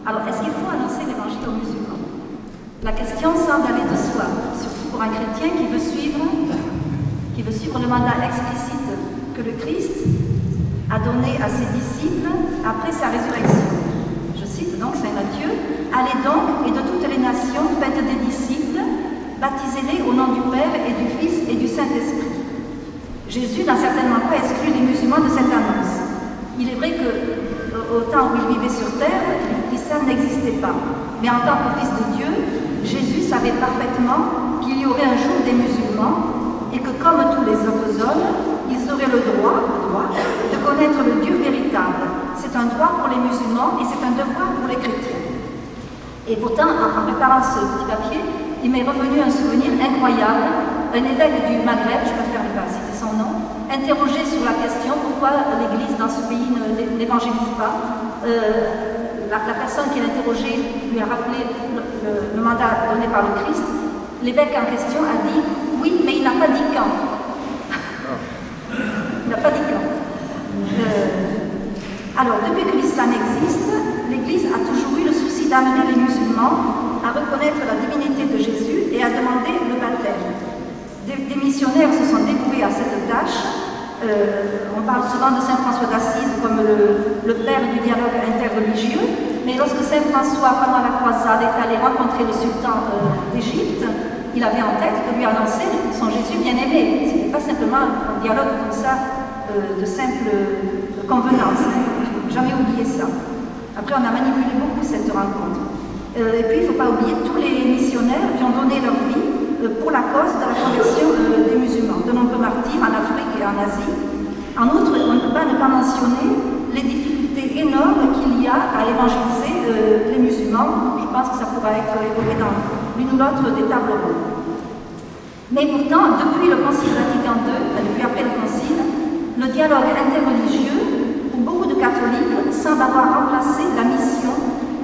Alors, est-ce qu'il faut annoncer l'évangile aux musulmans? La question semble aller de soi, surtout pour un chrétien qui veut suivre le mandat explicite que le Christ a donné à ses disciples après sa résurrection. Je cite donc Saint Matthieu, « Allez donc, et de toutes les nations, faites des disciples, baptisez-les au nom du Père et du Fils et du Saint-Esprit. » Jésus n'a certainement pas exclu les musulmans de cette annonce. Il est vrai qu'au temps où il vivait sur terre, l'islam n'existait pas. Mais en tant que Fils de Dieu, Jésus savait parfaitement qu'il y aurait un jour des musulmans et que comme tous les autres hommes, ils auraient le droit de connaître le Dieu véritable. C'est un droit pour les musulmans et c'est un devoir pour les chrétiens. Et pourtant, en préparant ce petit papier, il m'est revenu un souvenir incroyable. Un évêque du Maghreb, je préfère ne pas citer son nom, interrogé sur la question pourquoi l'Église dans ce pays n'évangélise pas. La personne qui l'interrogeait lui a rappelé le mandat donné par le Christ. L'évêque en question a dit « Oui, mais il n'a pas dit quand. » Il n'a pas dit quand. Alors, depuis que l'islam existe, l'Église a toujours eu le souci d'amener les musulmans à reconnaître la divinité de Jésus et à demander le baptême. Des missionnaires se sont dévoués à cette tâche. On parle souvent de Saint François d'Assise comme le père du dialogue interreligieux, mais lorsque Saint François, pendant la croisade, est allé rencontrer le sultan d'Égypte, il avait en tête de lui annoncer son Jésus bien-aimé. Ce n'était pas simplement un dialogue comme ça, de simple convenance. Jamais oublié ça. Après, on a manipulé beaucoup cette rencontre. Et puis, il ne faut pas oublier tous les missionnaires qui ont donné leur vie pour la cause de la conversion des musulmans, de nombreux martyrs en Afrique et en Asie. En outre, on ne peut pas ne pas mentionner les difficultés énormes qu'il y a à évangéliser les musulmans. Je pense que ça pourra être évoqué dans l'une ou l'autre des tables rondes. Mais pourtant, depuis le Concile Vatican II, depuis après le Concile, le dialogue interreligieux, pour beaucoup de catholiques, semble avoir remplacé la mission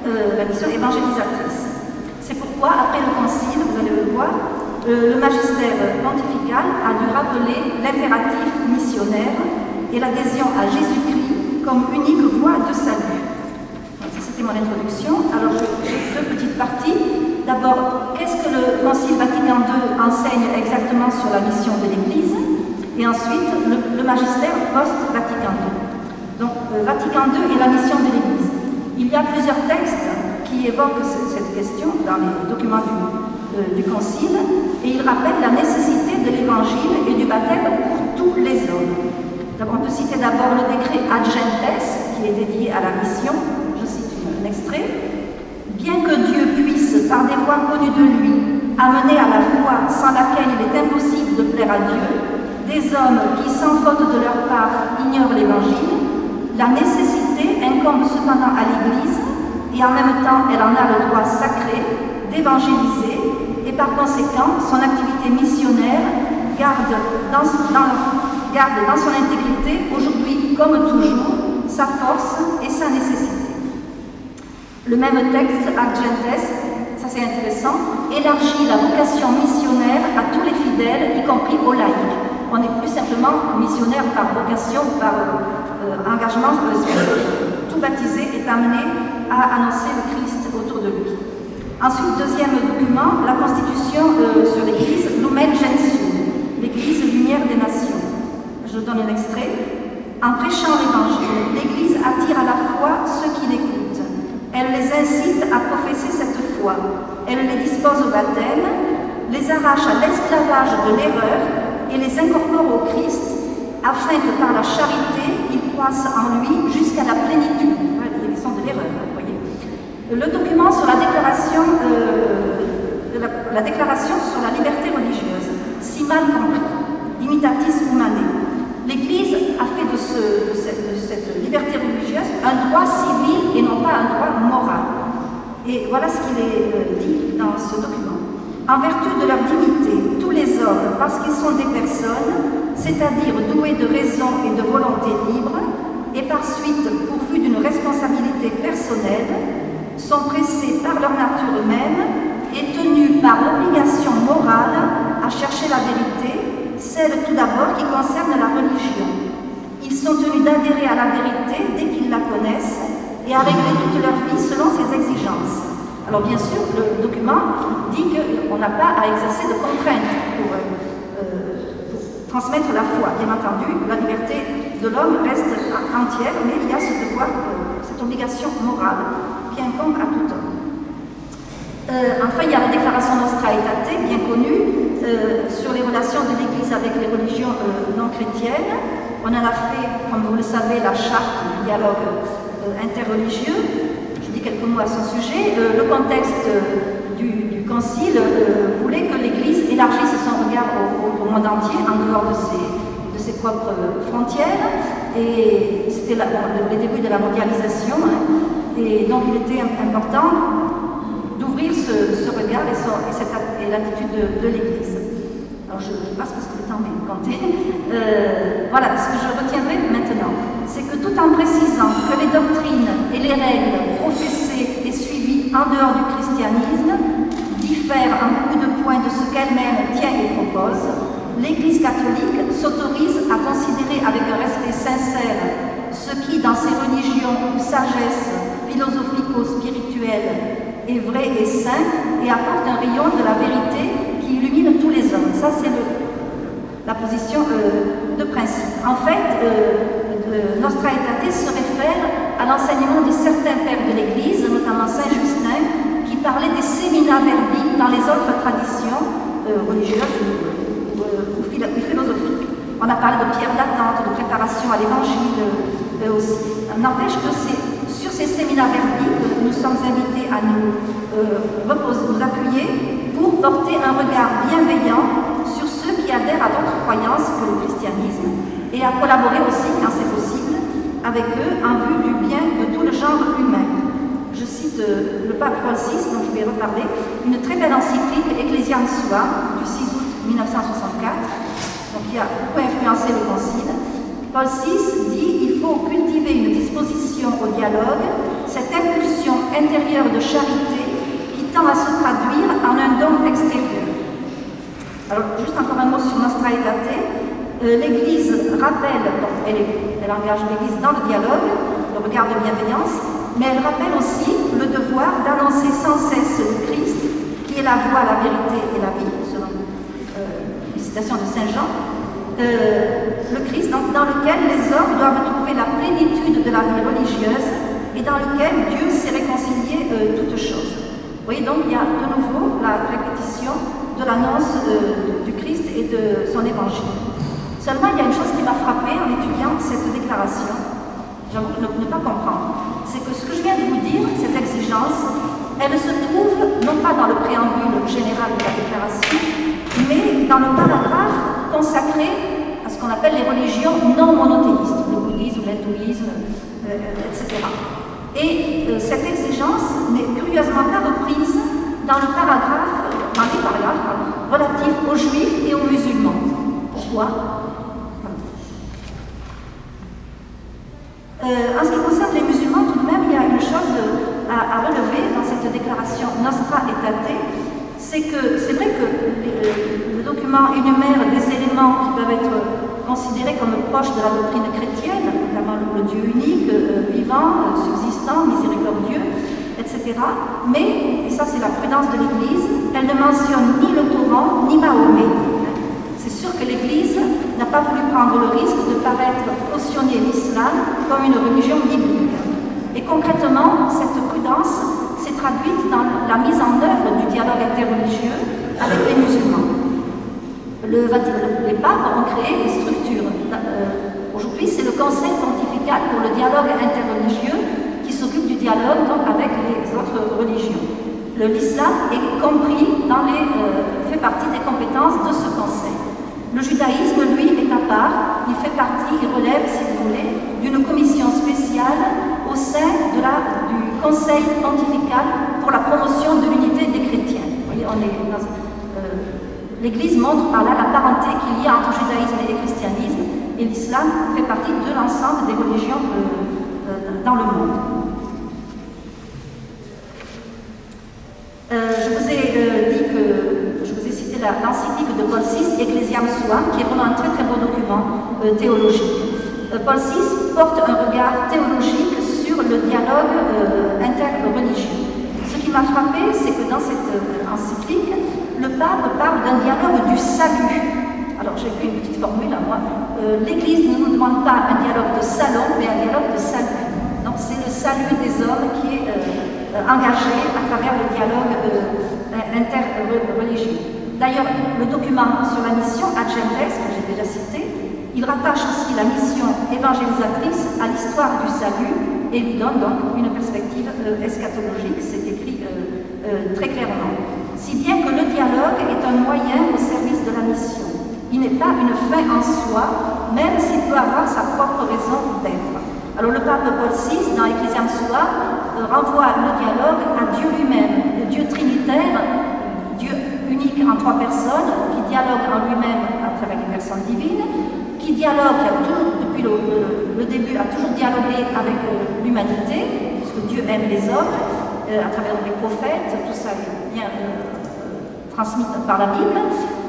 évangélisatrice. C'est pourquoi, après le Concile, vous allez le voir, le magistère pontifical a dû rappeler l'impératif missionnaire et l'adhésion à Jésus-Christ comme unique voie de salut. Donc, ça, c'était mon introduction. Alors, j'ai deux petites parties. D'abord, qu'est-ce que le Concile Vatican II enseigne exactement sur la mission de l'Église? Et ensuite, le magistère post-Vatican II. Donc, Vatican II et la mission de l'Église. Il y a plusieurs textes qui évoquent cette question dans les documents du Concile, et il rappelle la nécessité de l'Évangile et du baptême pour tous les hommes. On peut citer d'abord le décret Ad Gentes, qui est dédié à la mission. Je cite un extrait. « Bien que Dieu puisse, par des voies connues de lui, amener à la foi sans laquelle il est impossible de plaire à Dieu, des hommes qui, sans faute de leur part, ignorent l'Évangile, la nécessité incombe cependant à l'Église, et en même temps elle en a le droit sacré, d'évangéliser, et par conséquent son activité missionnaire garde dans son intégrité, aujourd'hui comme toujours, sa force et sa nécessité. » Le même texte, Ad Gentes, ça c'est intéressant, élargit la vocation missionnaire à tous les fidèles, y compris aux laïcs. On n'est plus simplement missionnaire par vocation, par engagement spécifique. Tout baptisé est amené à annoncer le Christ autour de lui. Ensuite, deuxième document, la Constitution sur l'Église, Lumen Gentium, l'Église lumière des nations. Je donne un extrait. En prêchant l'Évangile, l'Église attire à la foi ceux qui l'écoutent. Elle les incite à professer cette foi. Elle les dispose au baptême, les arrache à l'esclavage de l'erreur et les incorpore au Christ, afin que par la charité, ils croissent en lui jusqu'à la plénitude. Ils sont de l'erreur, vous voyez. Le document sur la déclaration sur la liberté religieuse, si mal compris, Imitatis Humanae. L'Église a fait de cette liberté religieuse un droit civil et non pas un droit moral. Et voilà ce qu'il est dit dans ce document. En vertu de leur dignité, tous les hommes, parce qu'ils sont des personnes, c'est-à-dire doués de raison et de volonté libre, et par suite pourvus d'une responsabilité personnelle, sont pressés par leur nature même et tenus par l'obligation morale à chercher la vérité, celle tout d'abord qui concerne la religion. Ils sont tenus d'adhérer à la vérité dès qu'ils la connaissent, et à régler toute leur vie selon ses exigences. Alors bien sûr, le document dit qu'on n'a pas à exercer de contraintes pour transmettre la foi. Bien entendu, la liberté de l'homme reste entière, mais il y a ce devoir, cette obligation morale qui incombe à tout homme. Enfin, il y a la déclaration Nostra Aetate, bien connue, sur les relations de l'Église avec les religions non chrétiennes. On en a fait, comme vous le savez, la charte du dialogue interreligieux. Je dis quelques mots à ce sujet. Le contexte du concile voulait que l'Église élargisse son regard au monde entier, en dehors de ses propres frontières. Et c'était le début de la mondialisation. Et donc il était important d'ouvrir ce regard et l'attitude de l'Église. Alors je passe parce que le temps m'est compté. Voilà, ce que je retiendrai maintenant, c'est que tout en précisant que les doctrines et les règles professées et suivies en dehors du christianisme diffèrent en beaucoup de points de ce qu'elle-même tient et propose, l'Église catholique s'autorise à considérer avec un respect sincère ce qui, dans ses religions ou sagesse philosophico-spirituelle, est vrai et saint et apporte un rayon de la vérité qui illumine tous les hommes. Ça, c'est la position de principe. En fait, Nostra Aetate se réfère à l'enseignement de certains pères de l'Église, notamment Saint Justin, qui parlait des semina verbi dans les autres traditions religieuses ou philosophiques. On a parlé de pierre d'attente, de préparation à l'Évangile aussi. N'empêche que c'est sur ces semina verbi que nous sommes invités à nous appuyer pour porter un regard bienveillant sur ceux qui adhèrent à d'autres croyances que le christianisme et à collaborer aussi, quand c'est possible, avec eux en vue du bien de tout le genre humain. Je cite le pape Paul VI, dont je vais reparler, une très belle encyclique Ecclesiam Sua du 6 août 1964, donc qui a beaucoup influencé le concile. Paul VI dit « Il faut cultiver une disposition au dialogue, cette impulsion intérieure de charité qui tend à se traduire en un don extérieur. » Alors, juste encore un mot sur Nostra Aetate. L'Église rappelle, donc elle engage l'Église dans le dialogue, le regard de bienveillance, mais elle rappelle aussi le devoir d'annoncer sans cesse le Christ, qui est la voie, la vérité et la vie, selon une citation de Saint Jean. Le Christ dans lequel les hommes doivent trouver la plénitude de la vie religieuse et dans lequel Dieu s'est réconcilié toutes choses. Vous voyez, donc il y a de nouveau la répétition de l'annonce du Christ et de son évangile. Seulement, il y a une chose qui m'a frappée en étudiant cette déclaration, j'avoue ne pas comprendre, c'est que ce que je viens de vous dire, cette exigence, elle se trouve non pas dans le préambule général de la déclaration, mais dans le paragraphe consacré à ce qu'on appelle les religions non monothéistes, le bouddhisme, l'hindouisme, etc. Et cette exigence n'est curieusement pas reprise dans les paragraphes relatifs aux juifs et aux musulmans. Pourquoi? En ce qui concerne les musulmans, tout de même, il y a une chose à relever dans cette déclaration Nostra Aetate, c'est que c'est vrai que le document énumère des éléments qui peuvent être considérés comme proches de la doctrine chrétienne, notamment le Dieu unique, vivant, subsistant, miséricordieux, etc. Mais, et ça c'est la prudence de l'Église, elle ne mentionne ni le Coran ni Mahomet. C'est sûr que l'Église n'a pas voulu prendre le risque de paraître cautionner l'islam comme une religion biblique. Et concrètement, cette prudence s'est traduite dans la mise en œuvre du dialogue interreligieux avec les musulmans. Les papes ont créé des structures. Aujourd'hui, c'est le Conseil pontifical pour le dialogue interreligieux qui s'occupe du dialogue donc, avec les autres religions. L'islam est compris fait partie des compétences de ce Conseil. Le judaïsme, lui, est à part. Il fait partie, il relève, si vous voulez, d'une commission spéciale au sein du Conseil pontifical pour la promotion de l'unité des chrétiens. Vous voyez, l'Église montre par là la parenté qu'il y a entre judaïsme et christianisme, et l'islam fait partie de l'ensemble des religions dans le monde. Je vous ai cité l'encyclique de Paul VI, Ecclesiam Sua, qui est vraiment un très très beau document théologique. Paul VI porte un regard théologique sur sur le dialogue interreligieux. Ce qui m'a frappé, c'est que dans cette encyclique, le pape parle d'un dialogue du salut. Alors j'ai fait une petite formule à moi. L'Église ne nous demande pas un dialogue de salon, mais un dialogue de salut. Donc c'est le salut des hommes qui est engagé à travers le dialogue interreligieux. D'ailleurs, le document sur la mission Ad Gentes, que j'ai déjà cité, il rattache aussi la mission évangélisatrice à l'histoire du salut et lui donne donc une perspective eschatologique, c'est écrit très clairement. Si bien que le dialogue est un moyen au service de la mission. Il n'est pas une fin en soi, même s'il peut avoir sa propre raison d'être. Alors le pape Paul VI, dans Ecclesiam Sua, renvoie le dialogue à Dieu lui-même, le Dieu trinitaire, Dieu unique en trois personnes, qui dialogue en lui-même à travers les personnes divines, qui dialogue, depuis le début, a toujours dialogué avec l'humanité, puisque Dieu aime les hommes, à travers les prophètes, tout ça est bien transmis par la Bible.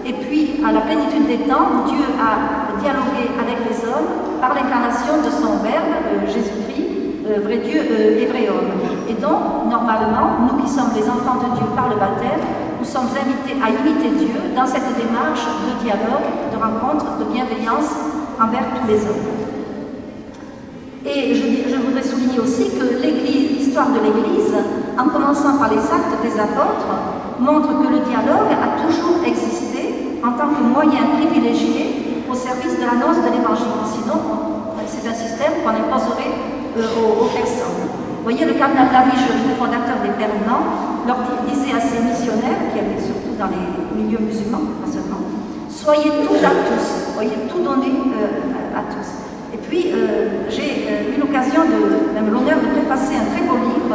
Et puis, à la plénitude des temps, Dieu a dialogué avec les hommes par l'incarnation de son Verbe, Jésus-Christ, vrai Dieu et vrai homme. Et donc, normalement, nous qui sommes les enfants de Dieu par le baptême, nous sommes invités à imiter Dieu dans cette démarche de dialogue, de rencontre, de bienveillance envers tous les hommes. Et je voudrais souligner aussi que l'histoire de l'Église, en commençant par les actes des apôtres, montre que le dialogue a toujours existé en tant que moyen privilégié au service de l'annonce de l'Évangile. Sinon, c'est un système qu'on imposerait aux personnes. Vous voyez, le cardinal Lavigerie, le fondateur des Pères Blancs, leur disait à ses missionnaires, qui étaient surtout dans les milieux musulmans, pas seulement, soyez tout à tous, voyez, tout donner à tous. Et puis, j'ai eu l'occasion, même l'honneur de préfacer un très beau livre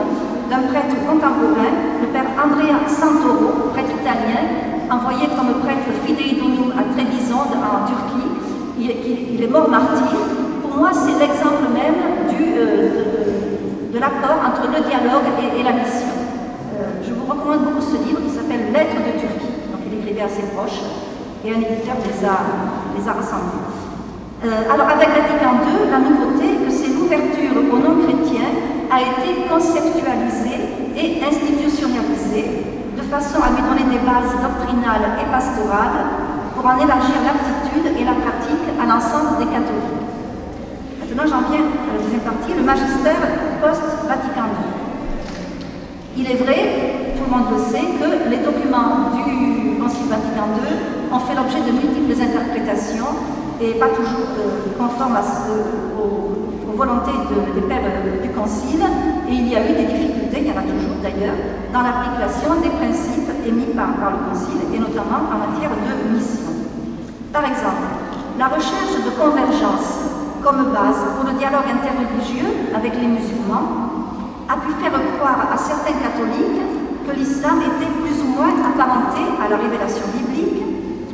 d'un prêtre contemporain, le père Andrea Santoro, prêtre italien, envoyé comme prêtre Fidei Donum à Trebizond, en Turquie. Il est mort martyr. Pour moi, c'est l'exemple même de l'accord entre le dialogue et la mission. Je vous recommande beaucoup ce livre qui s'appelle Lettres de Turquie. Donc, il écrivait à ses proches et un éditeur les a rassemblés. Alors, avec Vatican II, la nouveauté, que c'est l'ouverture aux non-chrétiens a été conceptualisée et institutionnalisée de façon à lui donner des bases doctrinales et pastorales pour en élargir l'aptitude et la pratique à l'ensemble des catholiques. Maintenant, j'en viens à la deuxième partie, le magistère post-Vatican II. Il est vrai, tout le monde le sait, que les documents du Concile Vatican II ont fait l'objet de multiples interprétations et pas toujours conformes aux volontés des pères du Concile, et il y a eu des difficultés, il y en a toujours d'ailleurs, dans l'application des principes émis par le Concile, et notamment en matière de mission. Par exemple, la recherche de convergence comme base pour le dialogue interreligieux avec les musulmans a pu faire croire à certains catholiques que l'islam était plus ou moins apparenté à la révélation biblique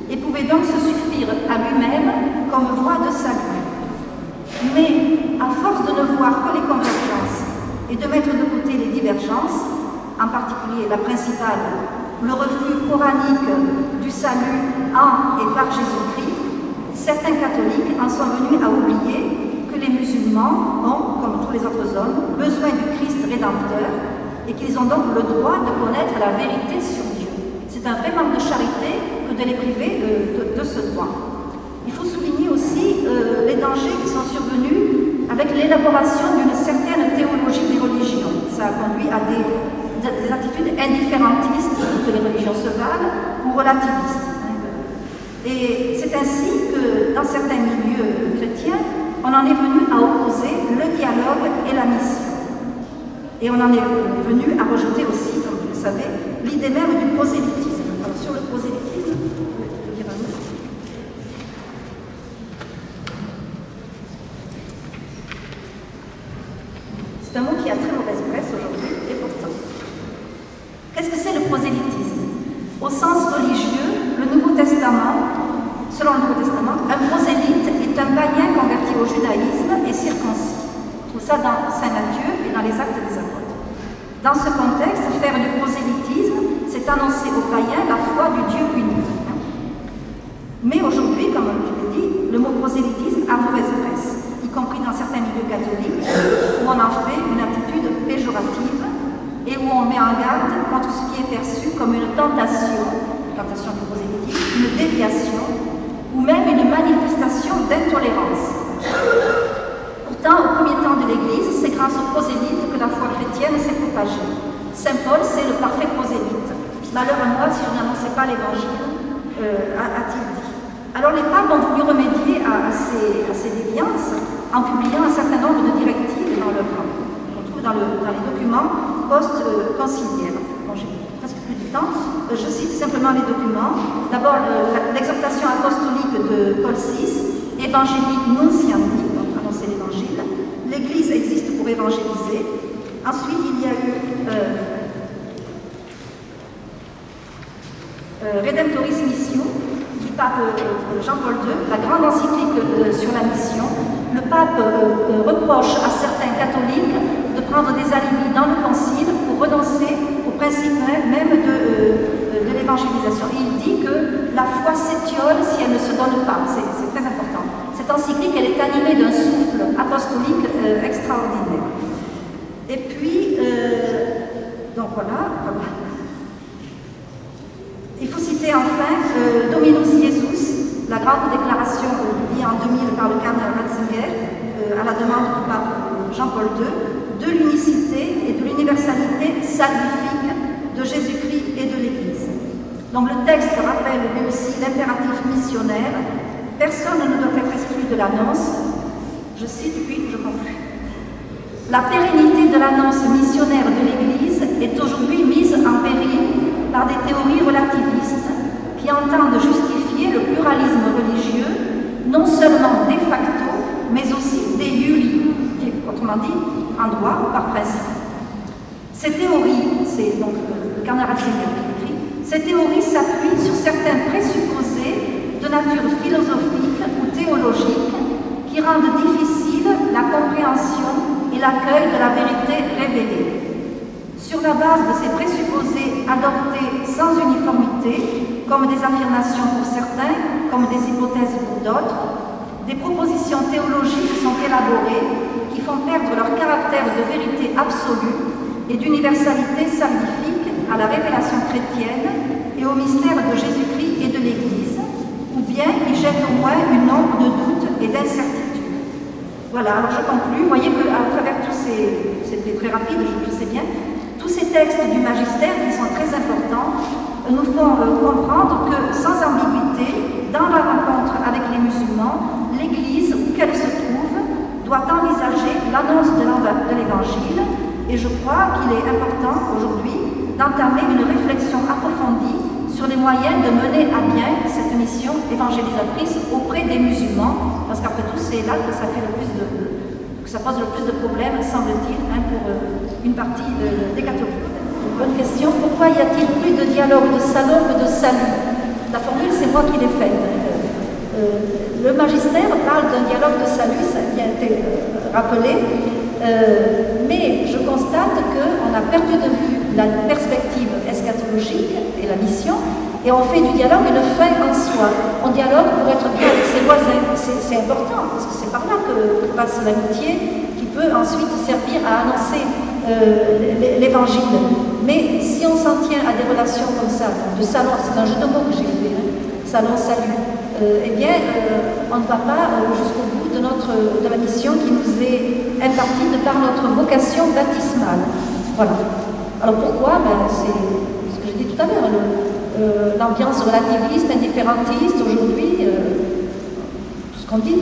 et pouvait donc se suffire à lui-même comme voie de salut. Mais à force de ne voir que les convergences et de mettre de côté les divergences, en particulier la principale, le refus coranique du salut en et par Jésus-Christ, certains catholiques en sont venus à oublier que les musulmans ont, comme tous les autres hommes, besoin du Christ rédempteur et qu'ils ont donc le droit de connaître la vérité sur Dieu. C'est un vrai manque de charité que de les priver de ce droit. Il faut souligner aussi les dangers qui sont survenus avec l'élaboration d'une certaine théologie des religions. Ça a conduit à des attitudes indifférentistes que les religions se valent ou relativistes. Et c'est ainsi que, dans certains milieux chrétiens, on en est venu à opposer le dialogue et la mission. Et on en est venu à rejeter aussi, comme vous le savez, l'idée même du prosélytisme. Alors, sur le prosélytisme, je vais dire un mot. C'est un mot qui a très mauvaise presse aujourd'hui, et pourtant. Qu'est-ce que c'est le prosélytisme? Au sens religieux, le Nouveau Testament, selon le Nouveau Testament, un prosélyte est un païen converti au judaïsme et circoncis. On trouve ça dans Saint Matthieu et dans les Actes des Apôtres. Dans ce contexte, faire du prosélytisme, c'est annoncer aux païens la foi du Dieu unique. Mais aujourd'hui, comme je l'ai dit, le mot prosélytisme a mauvaise presse, y compris dans certains milieux catholiques, où on en fait une et où on met en garde contre ce qui est perçu comme une tentation du prosélytisme, une déviation ou même une manifestation d'intolérance. Pourtant, au premier temps de l'Église, c'est grâce aux prosélytes que la foi chrétienne s'est propagée. Saint Paul, c'est le parfait prosélyte. Malheur à moi si je n'annonçais pas l'Évangile, a-t-il dit. Alors les papes ont voulu remédier à ces déviances en publiant un certain nombre de directives dans leur camp. On trouve dans les documents post-conciliaires. Bon, j'ai presque plus de temps. Je cite simplement les documents. D'abord, l'exhortation apostolique de Paul VI, Evangelii Nunciandi, donc annoncer l'Évangile. L'Église existe pour évangéliser. Ensuite, il y a eu Redemptoris Missio du pape Jean-Paul II, la grande encyclique sur la mission. Le pape reproche à certains catholiques de prendre des alibis dans le concile pour renoncer au principe même de l'évangélisation. Il dit que la foi s'étiole si elle ne se donne pas. C'est très important. Cette encyclique, elle est animée d'un souffle apostolique extraordinaire. Et puis, donc voilà. Il faut citer enfin Dominus Jesus, la grande déclaration publiée en 2000 par le cardinal Ratzinger, à la demande du pape Jean-Paul II, de l'unicité et de l'universalité salvifique de Jésus-Christ et de l'Église. Donc le texte rappelle lui aussi l'impératif missionnaire. Personne ne doit être exclu de l'annonce. Je cite puis je conclue. La pérennité de l'annonce missionnaire de l'Église est aujourd'hui mise en péril par des théories relativistes qui entendent justifier le pluralisme religieux, non seulement de facto, mais aussi de jure, autrement dit, en droit ou par principe. Ces théories, c'est donc le cardinal Ratzinger qui écrit, ces théories s'appuient sur certains présupposés de nature philosophique ou théologique qui rendent difficile la compréhension et l'accueil de la vérité révélée. Sur la base de ces présupposés adoptés sans uniformité, comme des affirmations pour certains, comme des hypothèses pour d'autres, des propositions théologiques sont élaborées qui font perdre leur caractère de vérité absolue et d'universalité salvifique à la révélation chrétienne et au mystère de Jésus-Christ et de l'Église, ou bien y jettent au moins une ombre de doute et d'incertitude. Voilà, alors je conclue. Vous voyez qu'à travers tous c'était très rapide, je sais bien, tous ces textes du magistère qui sont très importants nous font comprendre que sans ambiguïté, dans la rencontre avec les musulmans, l'Église, où qu'elle se trouve, doit envisager l'annonce de l'Évangile, et je crois qu'il est important aujourd'hui d'entamer une réflexion approfondie sur les moyens de mener à bien cette mission évangélisatrice auprès des musulmans, parce qu'après tout, c'est là que ça pose le plus de problèmes, semble-t-il, pour une partie des catholiques. Bonne question. Pourquoi y a-t-il plus de dialogue de salon que de salut? La formule, c'est moi qui l'ai faite. Le magistère parle d'un dialogue de salut, ça a bien été rappelé, mais je constate qu'on a perdu de vue la perspective eschatologique et la mission, et on fait du dialogue une fin en soi. On dialogue pour être bien avec ses voisins. C'est important, parce que c'est par là que passe l'amitié qui peut ensuite servir à annoncer l'Évangile. Mais si on s'en tient à des relations comme ça, de salon, c'est un jeu de mots que j'ai fait, salon-salut, eh bien, on ne va pas jusqu'au bout de la mission qui nous est impartie de par notre vocation baptismale. Voilà. Alors pourquoi? C'est ce que j'ai dit tout à l'heure, l'ambiance relativiste, indifférentiste, aujourd'hui, tout ce qu'on dit,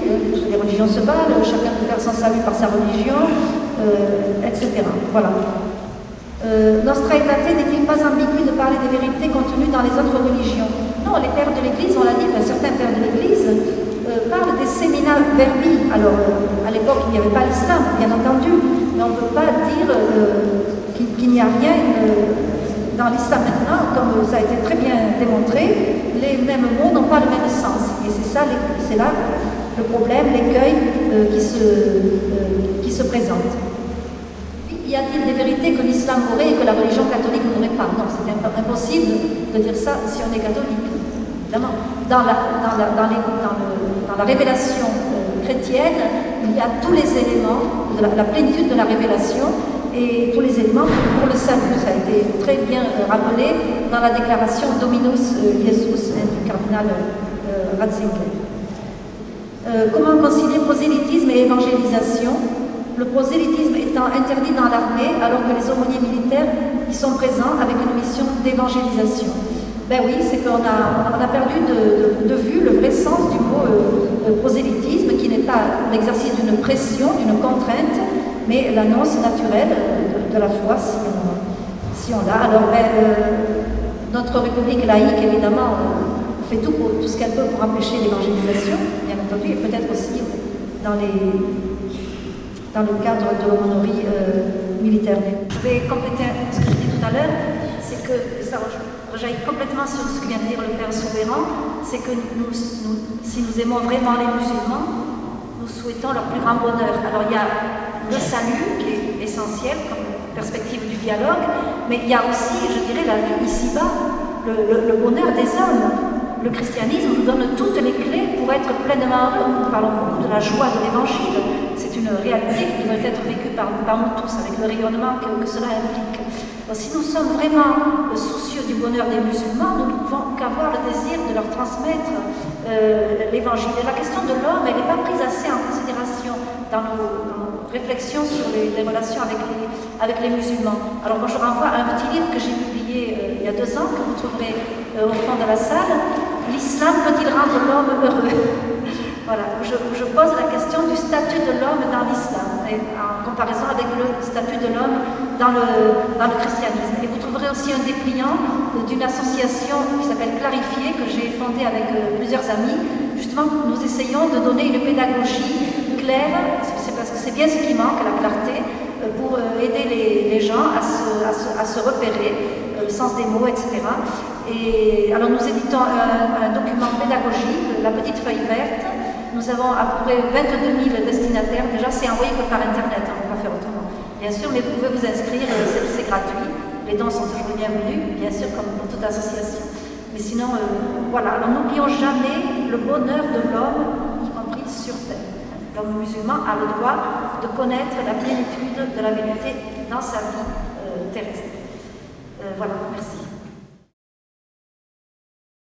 les religions se valent, chacun peut faire son salut par sa religion, etc. Voilà. Nostra Aetate n'est-il pas ambigu de parler des vérités contenues dans les autres religions? Non, les pères de l'Église, on l'a dit, certains pères de l'Église parlent des séminaires verbi. Alors, à l'époque, il n'y avait pas l'islam, bien entendu, mais on ne peut pas dire qu'il n'y a rien dans l'islam maintenant, comme ça a été très bien démontré, les mêmes mots n'ont pas le même sens. Et c'est là le problème, l'écueil qui se présente. Y a-t-il des vérités que l'islam aurait et que la religion catholique n'aurait pas? Non, c'est impossible de dire ça si on est catholique, évidemment. Dans la révélation chrétienne, il y a tous les éléments de la plénitude de la révélation, et pour les éléments pour le salut. Ça a été très bien rappelé dans la déclaration Dominus Jesus du cardinal Ratzinger. Comment concilier prosélytisme et évangélisation? Le prosélytisme étant interdit dans l'armée alors que les aumôniers militaires y sont présents avec une mission d'évangélisation. Ben oui, c'est qu'on a perdu de vue le vrai sens du mot prosélytisme, qui n'est pas l'exercice d'une pression, d'une contrainte, mais l'annonce naturelle de la foi, si on l'a. Alors, notre République laïque, évidemment, fait tout ce qu'elle peut pour empêcher l'évangélisation, bien entendu, et peut-être aussi dans le cadre de l'aumônerie militaire. Je vais compléter ce que j'ai dit tout à l'heure, c'est que ça rejaillit complètement sur ce que vient de dire le Père Souverain, c'est que si nous aimons vraiment les musulmans, nous souhaitons leur plus grand bonheur. Alors il y a le salut qui est essentiel comme perspective du dialogue, mais il y a aussi, je dirais, la vie ici-bas, le bonheur des hommes. Le christianisme nous donne toutes les clés pour être pleinement heureux. Nous parlons beaucoup de la joie de l'évangile. C'est une réalité qui devrait être vécue par nous tous, avec le rayonnement que cela implique. Donc, si nous sommes vraiment soucieux du bonheur des musulmans, nous ne pouvons qu'avoir le désir de leur transmettre l'évangile. Et la question de l'homme, elle n'est pas prise assez en considération dans nos réflexions sur les relations avec les musulmans. Alors moi je renvoie à un petit livre que j'ai publié il y a 2 ans, que vous trouverez au fond de la salle. L'islam peut-il rendre l'homme heureux? Voilà, où je pose la question du statut de l'homme dans l'islam, en comparaison avec le statut de l'homme dans le christianisme. Et vous trouverez aussi un dépliant d'une association qui s'appelle Clarifier, que j'ai fondée avec plusieurs amis. Justement, nous essayons de donner une pédagogie claire, c'est parce que c'est bien ce qui manque, la clarté, pour aider les gens à se repérer, le sens des mots, etc. Et alors nous éditons un document pédagogique, la petite feuille verte. Nous avons à peu près 22 000 destinataires. Déjà, c'est envoyé que par Internet, on ne peut pas faire autrement. Bien sûr, mais vous pouvez vous inscrire, c'est gratuit. Les dons sont toujours bienvenus, bien sûr, comme pour toute association. Mais sinon, voilà. Alors n'oublions jamais le bonheur de l'homme, y compris sur terre. L'homme musulman a le droit de connaître la plénitude de la vérité dans sa vie terrestre. Voilà, merci.